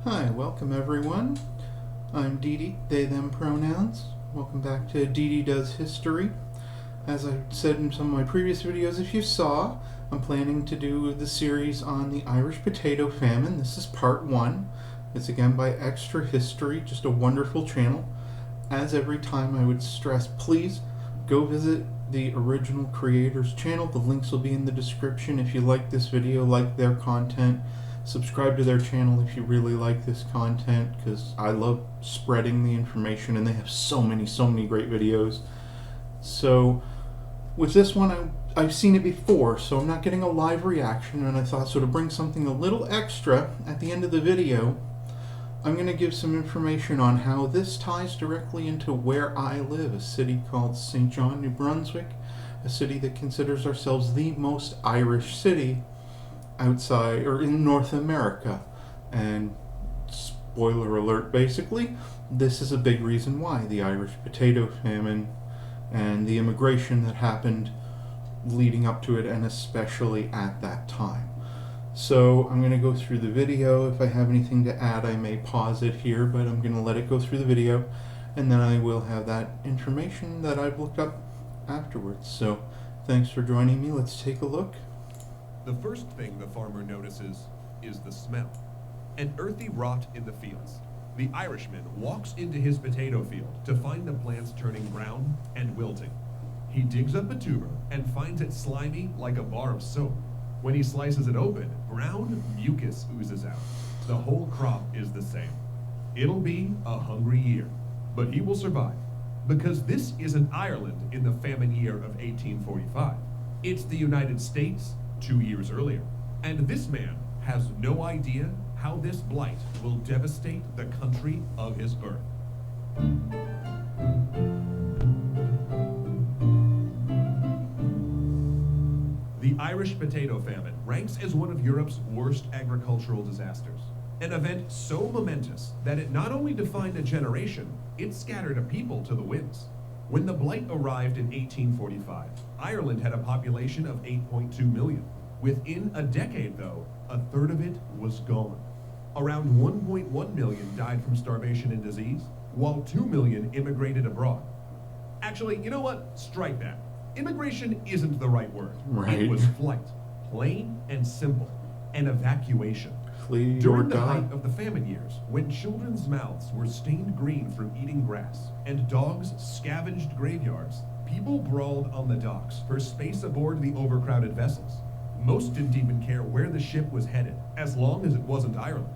Hi, welcome everyone. I'm DeeDee, they, them pronouns. Welcome back to DeeDee Does History. As I said in some of my previous videos, if you saw, I'm planning to do the series on the Irish potato famine. This is part 1. It's again by Extra History, just a wonderful channel. As every time I would stress, please go visit the original creators channel. The links will be in the description. If you like this video, like their content, subscribe to their channel if you really like this content, because I love spreading the information and they have so many great videos. So with this one, I've seen it before, so I'm not getting a live reaction, and I thought, so to bring something a little extra at the end of the video, I'm going to give some information on how this ties directly into where I live, a city called St. John, New Brunswick, a city that considers ourselves the most Irish city outside or in North America. And spoiler alert, basically, this is a big reason why the Irish potato famine and the immigration that happened leading up to it, and especially at that time. So I'm going to go through the video. If I have anything to add, I may pause it here, but I'm going to let it go through the video, and then I will have that information that I've looked up afterwards. So thanks for joining me. Let's take a look. The first thing the farmer notices is the smell. An earthy rot in the fields. The Irishman walks into his potato field to find the plants turning brown and wilting. He digs up a tuber and finds it slimy like a bar of soap. When he slices it open, brown mucus oozes out. The whole crop is the same. It'll be a hungry year, but he will survive, because this isn't Ireland in the famine year of 1845. It's the United States 2 years earlier, and this man has no idea how this blight will devastate the country of his birth. The Irish potato famine ranks as one of Europe's worst agricultural disasters. An event so momentous that it not only defined a generation, it scattered a people to the winds. When the blight arrived in 1845, Ireland had a population of 8.2 million. Within a decade, though, a third of it was gone. Around 1.1 million died from starvation and disease, while 2 million immigrated abroad. Actually, you know what? Strike that. Immigration isn't the right word. Right. It was flight, plain and simple, an evacuation. Flee or During the die. height of the famine years, when children's mouths were stained green from eating grass and dogs scavenged graveyards, people brawled on the docks for space aboard the overcrowded vessels. Most didn't even care where the ship was headed, as long as it wasn't Ireland.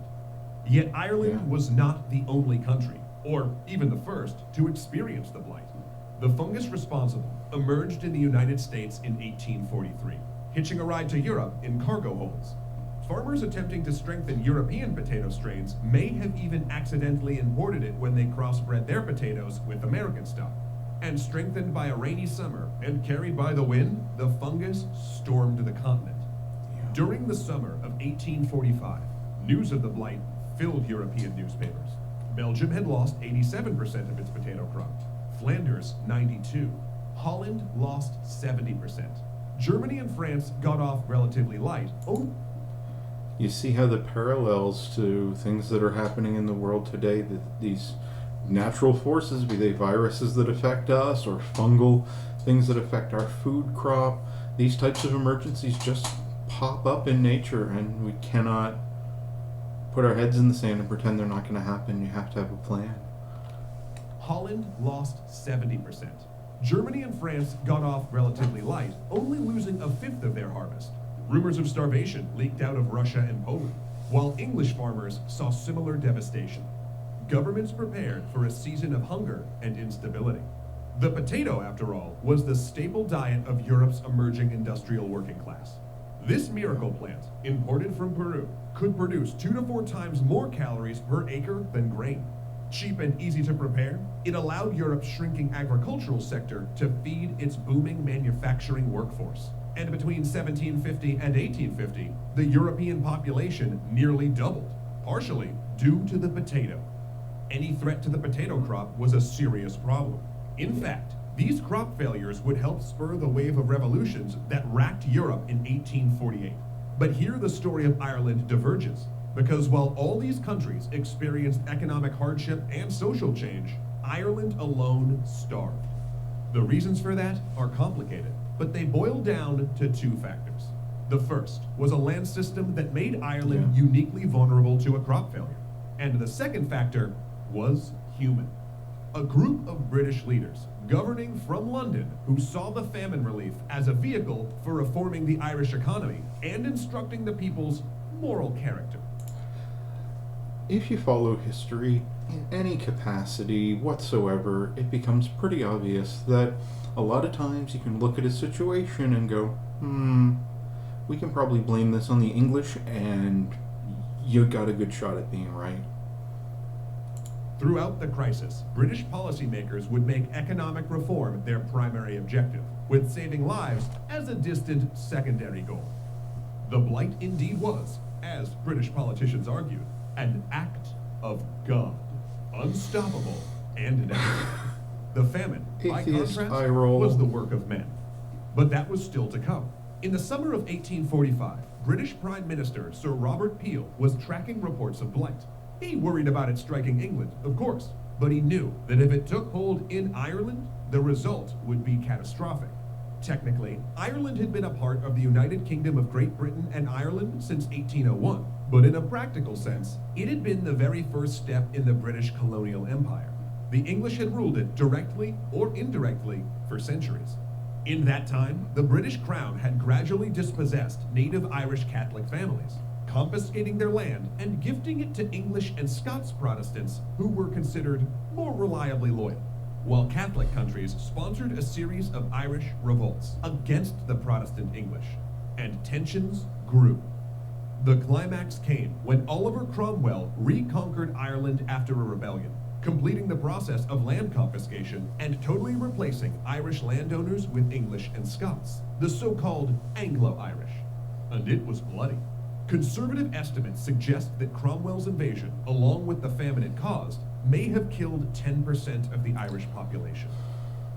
Yet Ireland was not the only country, or even the first, to experience the blight. The fungus responsible emerged in the United States in 1843, hitching a ride to Europe in cargo holds. Farmers attempting to strengthen European potato strains may have even accidentally imported it when they crossbred their potatoes with American stock. And strengthened by a rainy summer and carried by the wind, the fungus stormed the continent. During the summer of 1845, news of the blight filled European newspapers. Belgium had lost 87% of its potato crop. Flanders, 92%. Holland lost 70%. Germany and France got off relatively light. You see how the parallels to things that are happening in the world today, that these natural forces, be they viruses that affect us or fungal things that affect our food crop, these types of emergencies just pop up in nature, and we cannot put our heads in the sand and pretend they're not going to happen. You have to have a plan. Holland lost 70%. Germany and France got off relatively light, only losing a fifth of their harvest. Rumors of starvation leaked out of Russia and Poland, while English farmers saw similar devastation. Governments prepared for a season of hunger and instability. The potato, after all, was the staple diet of Europe's emerging industrial working class. This miracle plant, imported from Peru, could produce 2 to 4 times more calories per acre than grain. Cheap and easy to prepare, it allowed Europe's shrinking agricultural sector to feed its booming manufacturing workforce. And between 1750 and 1850, the European population nearly doubled, partially due to the potato. Any threat to the potato crop was a serious problem. In fact, these crop failures would help spur the wave of revolutions that racked Europe in 1848. But here the story of Ireland diverges. Because while all these countries experienced economic hardship and social change, Ireland alone starved. The reasons for that are complicated, but they boil down to two factors. The first was a land system that made Ireland uniquely vulnerable to a crop failure. And the second factor was human. A group of British leaders governing from London who saw the famine relief as a vehicle for reforming the Irish economy and instructing the people's moral character. If you follow history in any capacity whatsoever, it becomes pretty obvious that a lot of times you can look at a situation and go, we can probably blame this on the English, and you got a good shot at being right. Throughout the crisis, British policymakers would make economic reform their primary objective, with saving lives as a distant secondary goal. The blight indeed was, as British politicians argued, an act of God, unstoppable and inevitable. The famine, by Atheist contrast, eye roll. was the work of men. But that was still to come. In the summer of 1845, British Prime Minister Sir Robert Peel was tracking reports of blight. He worried about it striking England, of course, but he knew that if it took hold in Ireland, the result would be catastrophic. Technically, Ireland had been a part of the United Kingdom of Great Britain and Ireland since 1801, but in a practical sense, it had been the very first step in the British colonial empire. The English had ruled it directly or indirectly for centuries. In that time, the British Crown had gradually dispossessed native Irish Catholic families, confiscating their land and gifting it to English and Scots Protestants who were considered more reliably loyal, while Catholic countries sponsored a series of Irish revolts against the Protestant English, and tensions grew. The climax came when Oliver Cromwell reconquered Ireland after a rebellion, completing the process of land confiscation and totally replacing Irish landowners with English and Scots, the so-called Anglo-Irish. And it was bloody. Conservative estimates suggest that Cromwell's invasion, along with the famine it caused, may have killed 10% of the Irish population.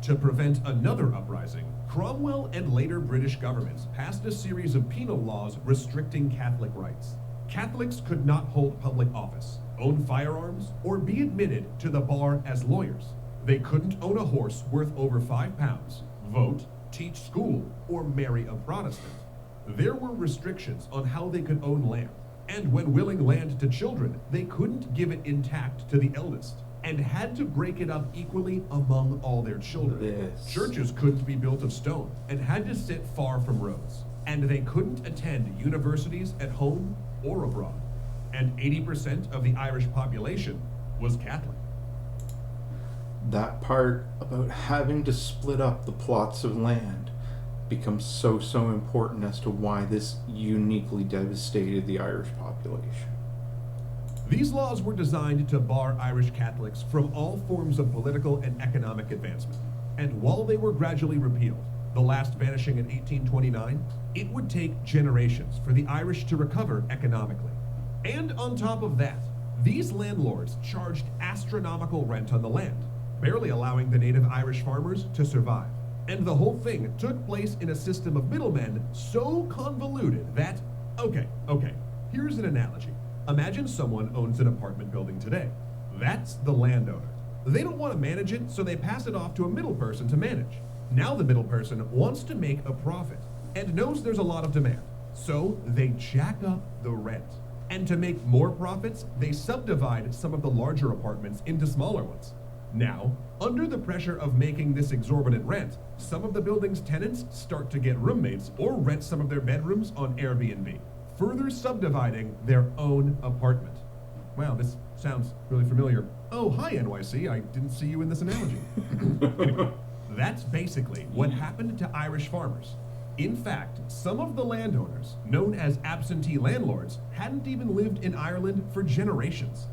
To prevent another uprising, Cromwell and later British governments passed a series of penal laws restricting Catholic rights. Catholics could not hold public office, own firearms, or be admitted to the bar as lawyers. They couldn't own a horse worth over £5, vote, teach school, or marry a Protestant. There were restrictions on how they could own land, and when willing land to children, they couldn't give it intact to the eldest, and had to break it up equally among all their children. Churches couldn't be built of stone, and had to sit far from roads, and they couldn't attend universities at home or abroad, and 80% of the Irish population was Catholic. That part about having to split up the plots of land becomes so important as to why this uniquely devastated the Irish population. These laws were designed to bar Irish Catholics from all forms of political and economic advancement. And while they were gradually repealed, the last vanishing in 1829, it would take generations for the Irish to recover economically. And on top of that, these landlords charged astronomical rent on the land, barely allowing the native Irish farmers to survive. And the whole thing took place in a system of middlemen so convoluted that, okay, here's an analogy. Imagine someone owns an apartment building today. That's the landowner. They don't want to manage it, so they pass it off to a middle person to manage. Now the middle person wants to make a profit and knows there's a lot of demand, so they jack up the rent. And to make more profits, they subdivide some of the larger apartments into smaller ones. Now, under the pressure of making this exorbitant rent, some of the building's tenants start to get roommates or rent some of their bedrooms on Airbnb, further subdividing their own apartment. Wow, this sounds really familiar. Oh, hi NYC, I didn't see you in this analogy. Anyway, that's basically what happened to Irish farmers. In fact, some of the landowners, known as absentee landlords, hadn't even lived in Ireland for generations.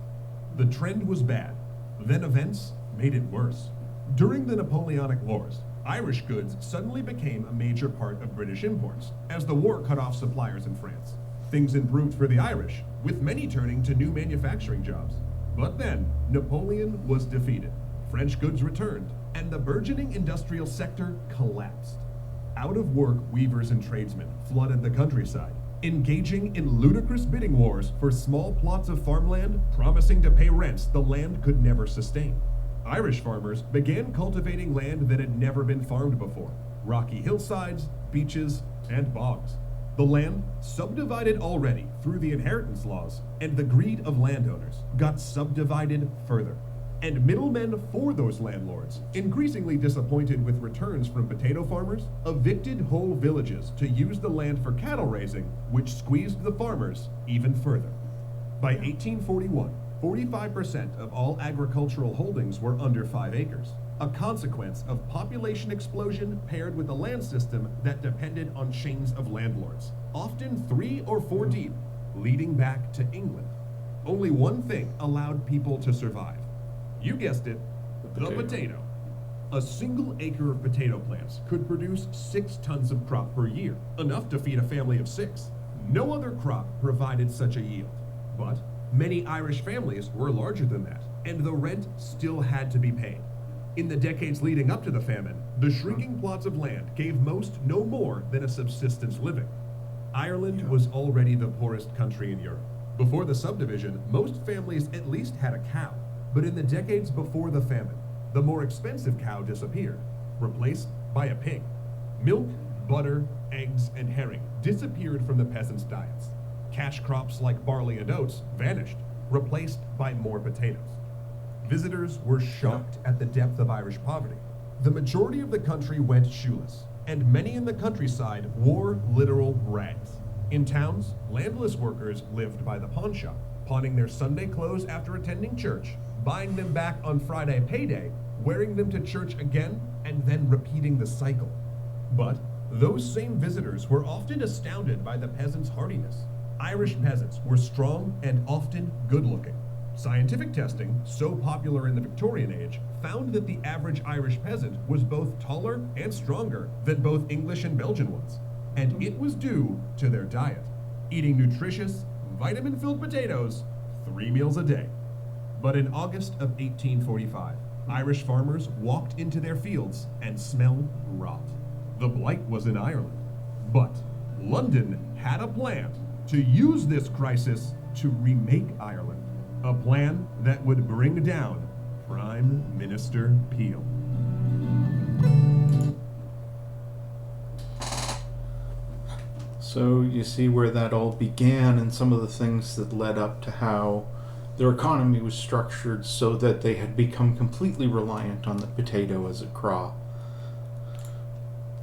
The trend was bad. Then events made it worse. During the Napoleonic Wars, Irish goods suddenly became a major part of British imports, as the war cut off suppliers in France. Things improved for the Irish, with many turning to new manufacturing jobs. But then, Napoleon was defeated, French goods returned, and the burgeoning industrial sector collapsed. Out-of-work weavers and tradesmen flooded the countryside, engaging in ludicrous bidding wars for small plots of farmland, promising to pay rents the land could never sustain. Irish farmers began cultivating land that had never been farmed before: rocky hillsides, beaches, and bogs. The land, subdivided already through the inheritance laws and the greed of landowners, got subdivided further. And middlemen for those landlords, increasingly disappointed with returns from potato farmers, evicted whole villages to use the land for cattle raising, which squeezed the farmers even further. By 1841, 45% of all agricultural holdings were under 5 acres, a consequence of population explosion paired with a land system that depended on chains of landlords, often 3 or 4 deep, leading back to England. Only one thing allowed people to survive. You guessed it, the potato. A single acre of potato plants could produce 6 tons of crop per year, enough to feed a family of 6. No other crop provided such a yield. But many Irish families were larger than that, and the rent still had to be paid. In the decades leading up to the famine, the shrinking plots of land gave most no more than a subsistence living. Ireland was already the poorest country in Europe. Before the subdivision, most families at least had a cow. But in the decades before the famine, the more expensive cow disappeared, replaced by a pig. Milk, butter, eggs, and herring disappeared from the peasants' diets. Cash crops like barley and oats vanished, replaced by more potatoes. Visitors were shocked at the depth of Irish poverty. The majority of the country went shoeless, and many in the countryside wore literal rags. In towns, landless workers lived by the pawn shop, pawning their Sunday clothes after attending church, buying them back on Friday payday, wearing them to church again, and then repeating the cycle. But those same visitors were often astounded by the peasants' hardiness. Irish peasants were strong and often good-looking. Scientific testing, so popular in the Victorian age, found that the average Irish peasant was both taller and stronger than both English and Belgian ones. And it was due to their diet, eating nutritious, vitamin-filled potatoes 3 meals a day. But in August of 1845, Irish farmers walked into their fields and smelled rot. The blight was in Ireland. But London had a plan to use this crisis to remake Ireland. A plan that would bring down Prime Minister Peel. So you see where that all began and some of the things that led up to how their economy was structured so that they had become completely reliant on the potato as a crop.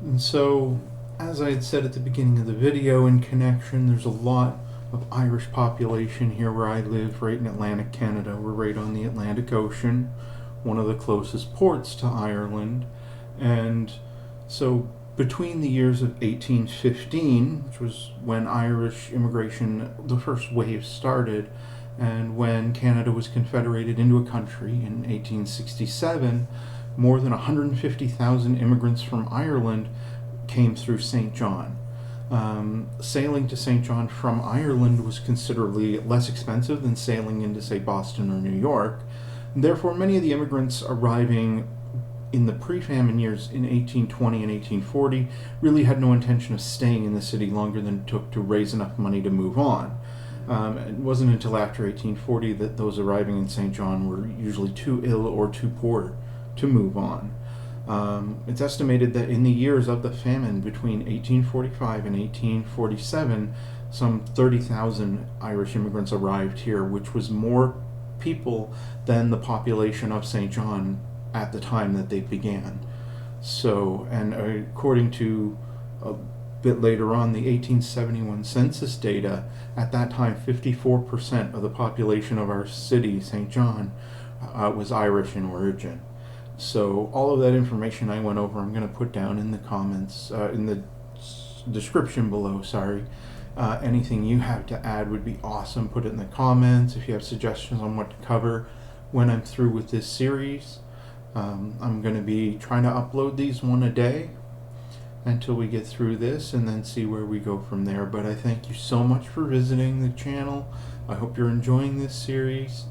And so, as I had said at the beginning of the video, in connection, there's a lot of Irish population here where I live, right in Atlantic Canada. We're right on the Atlantic Ocean, one of the closest ports to Ireland. And so between the years of 1815, which was when Irish immigration, the first wave started, and when Canada was confederated into a country in 1867, more than 150,000 immigrants from Ireland came through St. John. Sailing to St. John from Ireland was considerably less expensive than sailing into, say, Boston or New York. And therefore, many of the immigrants arriving in the pre-famine years in 1820 and 1840 really had no intention of staying in the city longer than it took to raise enough money to move on. It wasn't until after 1840 that those arriving in St. John were usually too ill or too poor to move on. It's estimated that in the years of the famine between 1845 and 1847, some 30,000 Irish immigrants arrived here, which was more people than the population of St. John at the time that they began. So, and according to a bit later on, the 1871 census data, at that time 54% of the population of our city, St. John, was Irish in origin. So all of that information I went over, I'm going to put down in the comments, in the description below, sorry. Anything you have to add would be awesome. Put it in the comments if you have suggestions on what to cover when I'm through with this series. I'm going to be trying to upload these one a day until we get through this and then see where we go from there. But I thank you so much for visiting the channel. I hope you're enjoying this series.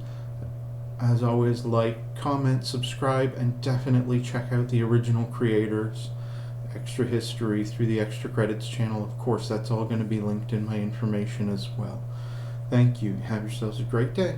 As always, like, comment, subscribe, and definitely check out the original creators. extra history through the Extra Credits channel. Of course, that's all going to be linked in my information as well. Thank you. Have yourselves a great day.